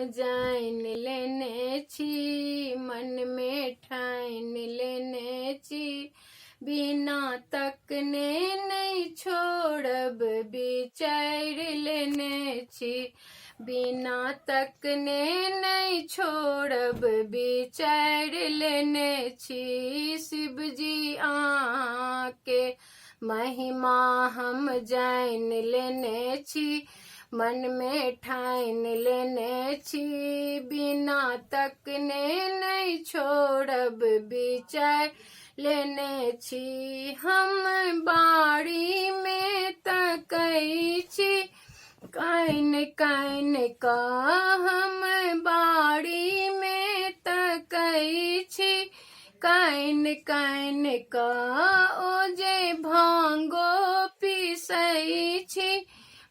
जान लेने छी, मन में ठान लेने छी, बिना तकने नहीं छोड़ब विचार लेने छी, बिना तकने नहीं छोड़ब विचार लेने छी। शिव जी आके महिमा हम जान लेने छी, मन में ठान लेने छी, बिना तकने नहीं छोड़ब विचार लेने छी। हम बाड़ी में तकै छी काइन काइन का, हम बाड़ी में तकै छी काइन काइन का, ओ जे भांगो पीसै छी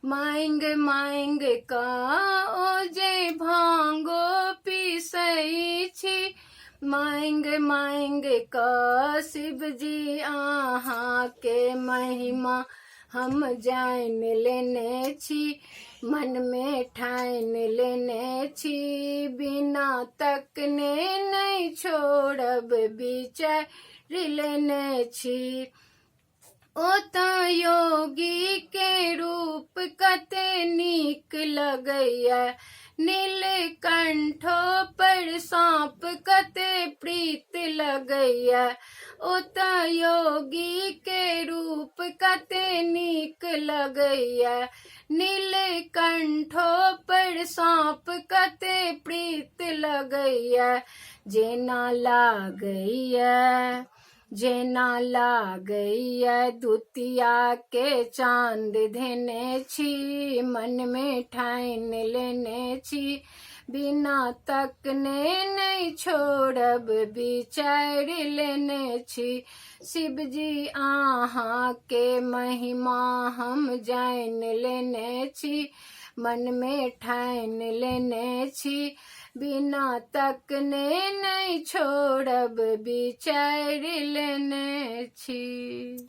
मांग मांग का, ओ जे भांगो पीसै छी मांग मांग का। शिव जी आहाँ के महिमा हम जान लेने छी, मन में ठान लेने छी, बिना तकने नहीं छोड़ब विचार लेने छी। ओ त योगी के रूप कते नीक लगैया, नीलकंठो पर सांप कते प्रीत लगैया, ओ त योगी के रूप कते नीक लगैया, नीलकंठो पर सांप कते प्रीत लगैया, जेना लागैया जेना लागैया दुतिया के चांद धेने छी, मन में ठान लेने छी, बिना तकने नहीं छोड़ब विचार लेने छी। शिव जी आहाँ के महिमा हम जान लेने छी, मन में ठान लेने छी, बिना तकने नहीं छोड़ब विचार लेने छी।